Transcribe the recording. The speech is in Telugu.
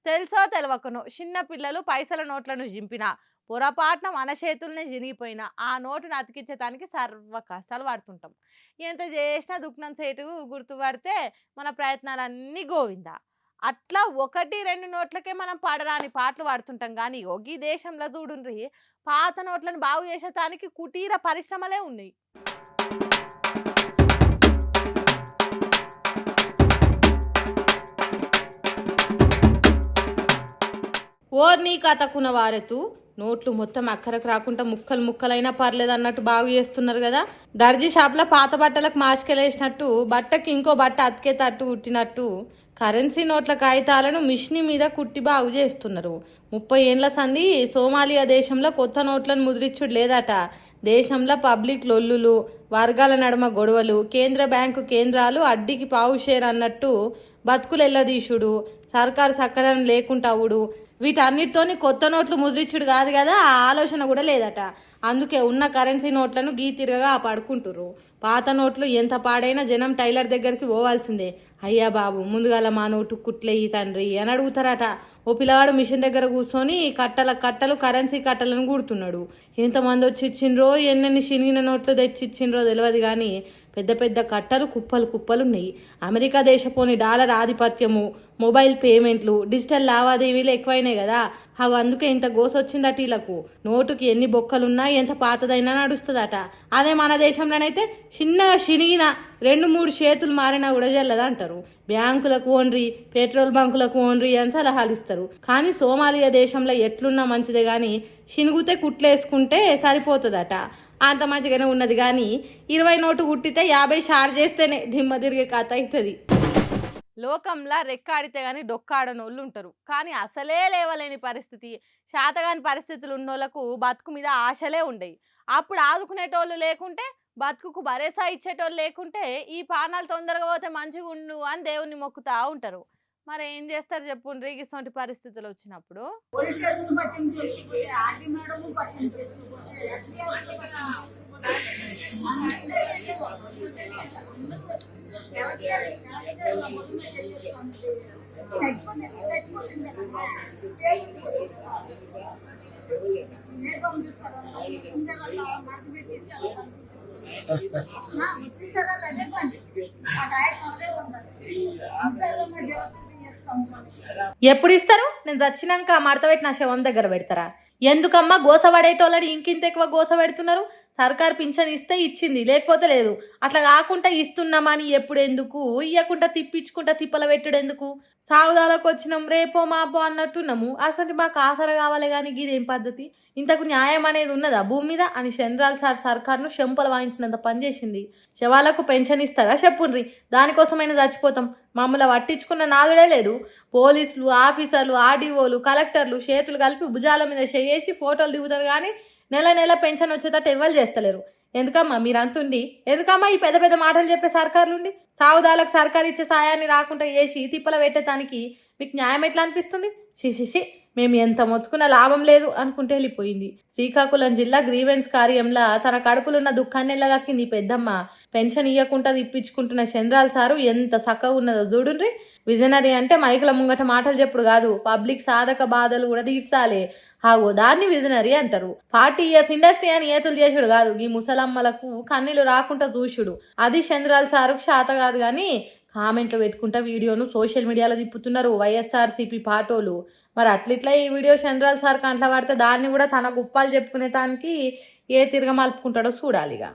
తెలుసో తెలవకనో చిన్న పిల్లలు పైసల నోట్లను జింపిన పొరపాటున మన చేతుల్నే చినిగిపోయిన ఆ నోటును అతికించడానికి సర్వ కష్టాలు పడుతుంటాం. ఎంత చేసినా దుఃఖం సేటు గుర్తుపడితే మన ప్రయత్నాలన్నీ గోవిందా. అట్లా ఒకటి రెండు నోట్లకే మనం పడరాని పాటలు పాడుతుంటాం. కానీ ఈ దేశంలో చూడుండ్రి, పాత నోట్లను బాగు చేసేటానికి కుటీర పరిశ్రమలే ఉన్నాయి. ఓర్నీ కథకున్న వారెతు నోట్లు మొత్తం అక్కరకు రాకుండా ముక్కలు ముక్కలైనా పర్లేదు అన్నట్టు బాగు చేస్తున్నారు కదా. దర్జీ షాప్లో పాత బట్టలకు మాస్కెలేసినట్టు బట్టకి ఇంకో బట్ట అతికేటట్టు కుట్టినట్టు కరెన్సీ నోట్ల కాగితాలను మిషని మీద కుట్టి బాగు చేస్తున్నారు. 30 ఏండ్ల సంది సోమాలియా దేశంలో కొత్త నోట్లను ముద్రించుడు లేదట. దేశంలో పబ్లిక్ లొల్లులు, వర్గాల నడుమ గొడవలు, కేంద్ర బ్యాంకు కేంద్రాలు అడ్డికి పావు షేర్ అన్నట్టు బతుకులు ఎల్లదీశుడు, సర్కారు సక్కదనం లేకుంటావుడు, వీటన్నిటితోని కొత్త నోట్లు ముద్రించుడు కాదు కదా, ఆ ఆలోచన కూడా లేదట. అందుకే ఉన్న కరెన్సీ నోట్లను గీతిరగా పడుకుంటుర్రు. పాత నోట్లు ఎంత పాడైనా జనం టైలర్ దగ్గరికి పోవాల్సిందే. అయ్యా బాబు ముందుగాల మా నోటు కుట్లేయి తండ్రి అని అడుగుతారట. ఓ పిల్లగాడు మిషన్ దగ్గర కూర్చొని కట్టలు కరెన్సీ కట్టలను కూడుతున్నాడు. ఎంతమంది వచ్చి ఇచ్చిండ్రో, ఎన్నెన్ని చినిగిన నోట్లు తెచ్చి ఇచ్చిండ్రో తెలియదు కానీ పెద్ద పెద్ద కట్టలు కుప్పలు కుప్పలు ఉన్నాయి. అమెరికా దేశపోని డాలర్ ఆధిపత్యము, మొబైల్ పేమెంట్లు, డిజిటల్ లావాదేవీలు ఎక్కువైనాయి కదా, అందుకే ఇంత గోసొచ్చిందట వీళ్ళకు. నోటుకి ఎన్ని బొక్కలున్నా ఎంత పాతదైనా నడుస్తుందట. అదే మన దేశంలోనైతే చిన్నగా చినిగిన 2-3 చేతులు మారినా కూడా జల్లదు అంటారు. బ్యాంకులకు ఓన్రి, పెట్రోల్ బంకులకు ఓన్రి అని సలహాలు ఇస్తారు. కానీ సోమాలియా దేశంలో ఎట్లున్నా మంచిదే కానీ చినిగితే కుట్లేసుకుంటే సరిపోతుందట. అంత మంచిగానే ఉన్నది కానీ 20 నోటు కుట్టితే 50 షార్ చేస్తేనే దిమ్మ తిరిగే కథ అవుతుంది. లోకంలో రెక్కాడితే కానీ డొక్కాడనోళ్ళు ఉంటారు. కానీ అసలే లేవలేని పరిస్థితి, శాతగాని పరిస్థితులు ఉన్నోళ్ళకు బతుకు మీద ఆశలే ఉండయి. అప్పుడు ఆదుకునేటోళ్ళు లేకుంటే, బతుకుకు భరోసా ఇచ్చేటోళ్ళు లేకుంటే ఈ పానాలు తొందరగా పోతే మంచిగా ఉండు అని దేవుణ్ణి మొక్కుతా ఉంటారు. మరి ఏం చేస్తారు చెప్పుండ్రి ఇటువంటి పరిస్థితులు వచ్చినప్పుడు? ఎప్పుడు ఇస్తారు? నేను చచ్చినాక మడత పెట్టి నా శవం దగ్గర పెడతారా? ఎందుకమ్మా గోసపడేటోళ్ళని ఇంకింత ఎక్కువ గోస పెడుతున్నారు? సర్కారు పింఛన్ ఇస్తే ఇచ్చింది, లేకపోతే లేదు. అట్లా కాకుండా ఇస్తున్నామని ఎప్పుడు ఎందుకు ఇవ్వకుండా తిప్పించుకుంటా తిప్పల పెట్టుడు ఎందుకు? సాగుదాలకు వచ్చినాం రేపో మాపో అన్నట్టున్నాము. అసలు మాకు ఆసరా కావాలి కానీ ఇదేం పద్ధతి? ఇంతకు న్యాయం అనేది ఉన్నదా భూమి మీద అని చంద్రాల్ సార్ సర్కారును చెంపలు వాయించినంత పనిచేసింది. శవాలకు పెన్షన్ ఇస్తారా చెప్పుండ్రి, దానికోసమైనా చచ్చిపోతాం. మమ్మల్ని పట్టించుకున్న నాదుడే లేదు. పోలీసులు, ఆఫీసర్లు, ఆర్డీఓలు, కలెక్టర్లు చేతులు కలిపి భుజాల మీద చేసి ఫోటోలు దిగుతారు కానీ నెల నెల పెన్షన్ వచ్చేటట్టు ఎవ్వరు చేస్తలేరు. ఎందుకమ్మా మీరు అంతుండి? ఎందుకమ్మా ఈ పెద్ద పెద్ద మాటలు చెప్పే సర్కారులుండి? సాగుదాలకు సర్కారు ఇచ్చే సాయాన్ని రాకుండా చేసి తిప్పల పెట్టేదానికి మీకు న్యాయం ఎట్లా అనిపిస్తుంది? శిశిషి మేము ఎంత మొత్తుకున్న లాభం లేదు అనుకుంటే వెళ్ళిపోయింది. శ్రీకాకుళం జిల్లా గ్రీవెన్స్ కార్యంలో తన కడుపులున్న దుఃఖాన్ని ఎల్లగక్కింది పెద్దమ్మ. పెన్షన్ ఇవ్వకుండా తిప్పించుకుంటున్న చంద్రాల్ సారు ఎంత చక్కగా ఉన్నదో చూడుండ్రి. విజనరీ అంటే మైకుల ముంగట మాటలు చెప్పుడు కాదు, పబ్లిక్ సాధక బాధలు కూడా తీర్చాలి. దాన్ని విజనరీ అంటారు. 40 years ఇండస్ట్రీ అని ఏతులు చేసుడు కాదు, ఈ ముసలమ్మలకు కన్నీళ్ళు రాకుండా చూసుడు. అది చంద్రాల్ సారుకు శాత కాదు కానీ కామెంట్లు పెట్టుకుంటా వీడియోను సోషల్ మీడియాలో తిప్పుతున్నారు వైఎస్ఆర్సీపీ పాటోలు. మరి అట్లిట్లా ఈ వీడియో చంద్రాల్ సార్ కంట్లో పడితే దాన్ని కూడా తన గుప్పాలు చెప్పుకునే దానికి ఏ తిరగ మలుపుకుంటాడో చూడాలిగా.